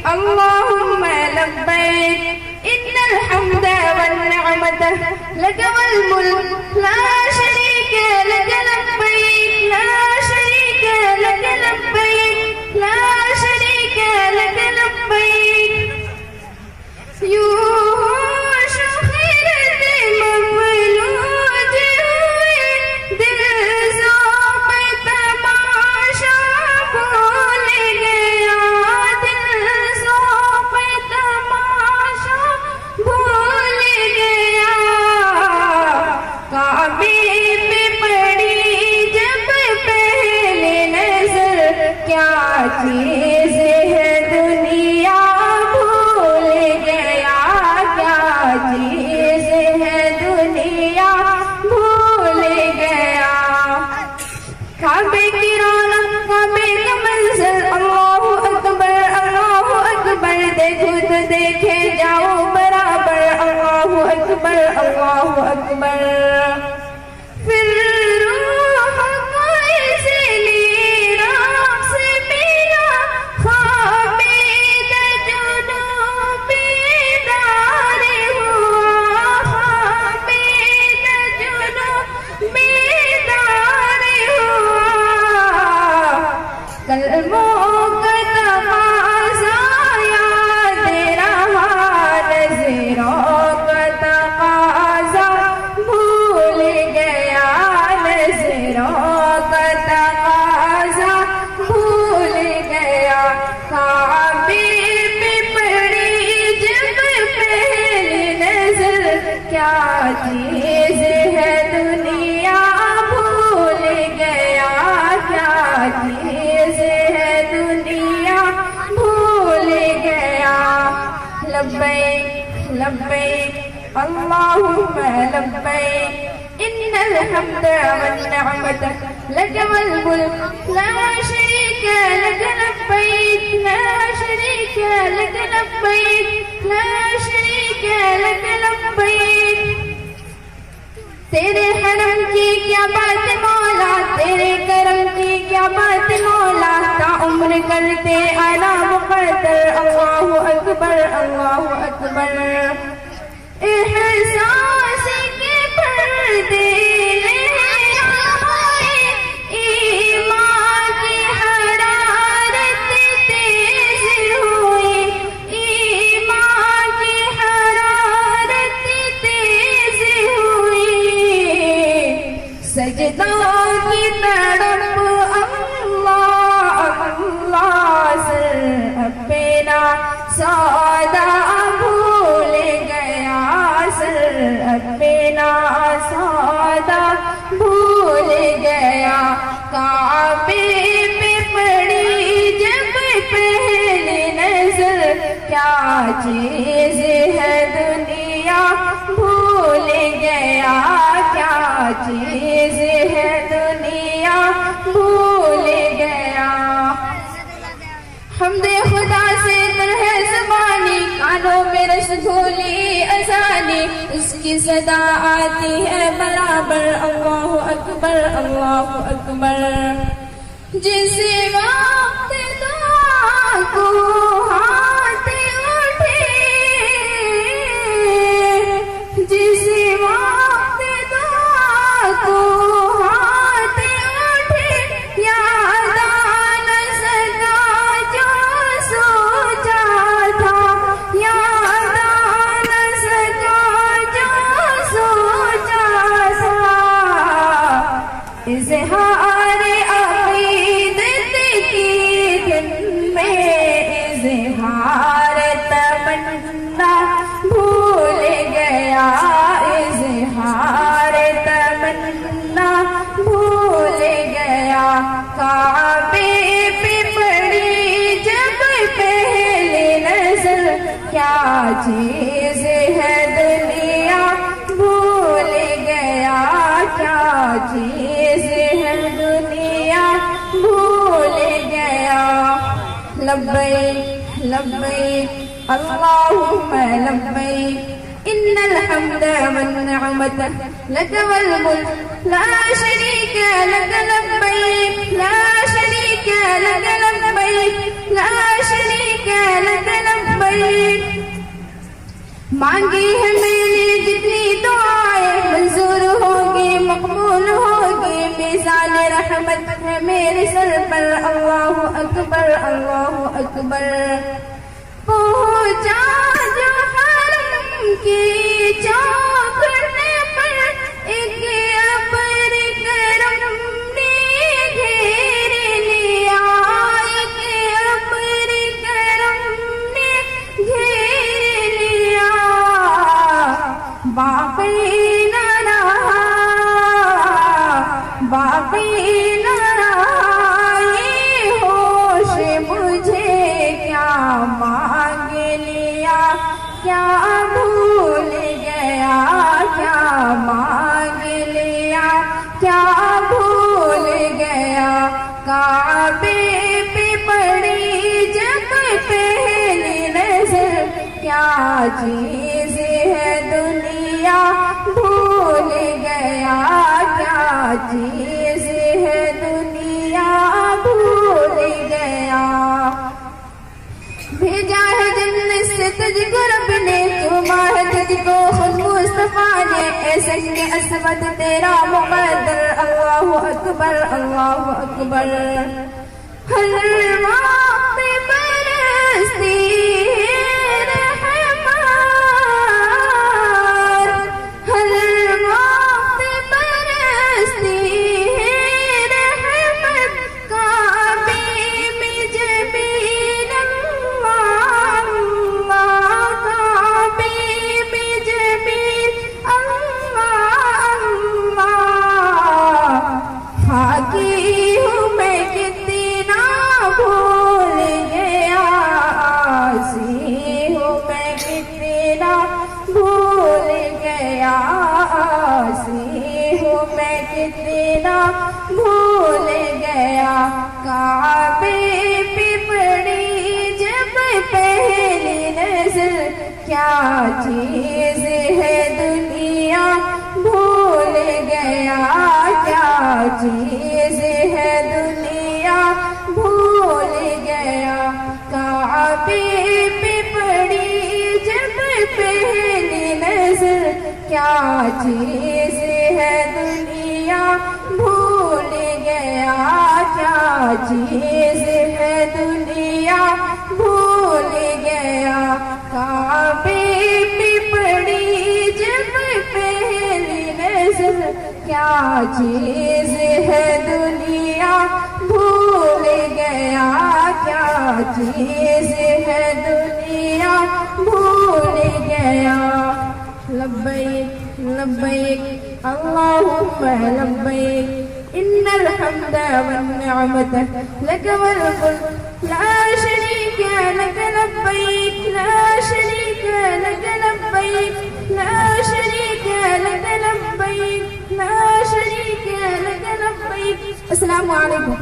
اللهم لبيك إن الحمد والنعمة لك والملك لا شريك لك لبيك لا شريك لك لبيك لا شريك لك لبيك یوں شخیرت مفلوج ہوئے دل ذوق تماشا بھول گیا دل ذوق تماشا بھول گیا کعبے پہ پڑی جب پہلے نظر کیا چیز ہے دنیا بھول گیا کیا چیز ہے دنیا بھول گیا کعبے کی رونق کعبے کا منظر اللہ اکبر دیکھو تو دیکھے جاؤ برابر اللہ اکبر پھر روح کو اس لیے راہ سے میرا خواب جنوں بیدار ہوا خواب جنوں بیدار ہوا کلموں کا تقاضا یاد رہا نظروں کا تقاضا بھول گیا نظروں کا تقاضا بھول گیا کعبے پہ پڑی جب پہلی نظر کیا چیز ہے دنیا بھول گیا کیا چیز ہے دنیا بھول گیا لبیک لبیک اللہم لبیک ان الحمد والنعمت لک والملک لا شریک لک لبیک لا شریک لک لبیک لا شریک لک لبیک تیرے حرم کی کیا بات مولا تیرے کرم کی کیا بات مولا تا عمر کرتے اعلیٰ مقدر اللہ اکبر احساس کے پردے لہرائے ایمان کی حرارت تیز ہوئی ایمان کی حرارت تیز ہوئی سجدوں کی تڑپ اللہ سر اپنا سودا بھول گیا سر اپنا سودا بھول گیا کعبے پہ پڑی جب پہلی نظر کیا چیز ہے دنیا بھول گیا کیا چیز ہے دنیا بھول گیا حمد خدا سے در ہے زبانی کانوں میں رس گھولی اذانی اس کی صدا آتی ہے برابر اللہ اکبر جس وقت دعا کو ہاتھ اٹھے جس وقت دعا کو ہاتھ اٹھے یاد آ نہ سکا جو سوچا تھا یاد آ نہ سکا جو سوچا تھا اظہار عقیدت اظہار تمنا بھول گیا اظہار تمنا بھول گیا کعبے پہ پڑی جب پہلی نظر کیا چیز ہے دنیا بھول گیا کیا چیز ہے دنیا بھول گیا لبیک لبیک اللہم لبیک ان الحمد والنعمت لک والملک لا شریک لک لبیک لا شریک لک لبیک لا شریک لک لبیک مانگی ہے میں نے جتنی دعائیں منظور ہوگی مقبول ہوگی میزان رحمت ہے میرے سر پر اللہ اکبر اللہ اکبر پہنچا جو حرم کی چوکھٹ پر ایک ابر کرم نے گھیر لیا ایک ابر کرم نے گھیر لیا باقی نہ رہا باقی نہ رہا یہ ہوش مجھے کیا مانگ لیا کیا بھول گیا کیا مانگ لیا کیا بھول گیا کعبے پہ پڑی جب پہلی نظر کیا چیز ہے دنیا بھول گیا کیا چیز ہے دنیا بھول گیا بھیجا ہے جنت سے تجھ کو رب نے چوما ہے تجھ کو خود مصطفیٰ نے اے سنگ اسود تیرا مقدر اللہ اکبر اللہ اکبر ہر وقت برستی بھول گیا کعبے پہ پڑی جب پہلی نظر کیا چیز ہے دنیا بھول گیا کیا چیز ہے دنیا بھول گیا کعبے پہ پڑی جب پہلی نظر کیا چیز ہے دنیا بھول گیا کیا چیز ہے دنیا بھول گیا کعبے پہ پڑی جب پہلی نظر کیا چیز ہے دنیا بھول گیا کیا چیز ہے دنیا بھول گیا لبیک لبیک اللہم لبیک ان الحمد والنعمت لک والملک لا شریک لک لبیک لا شریک لک لبیک لا شریک لک لبیک لا شریک لک لبیک السلام علیکم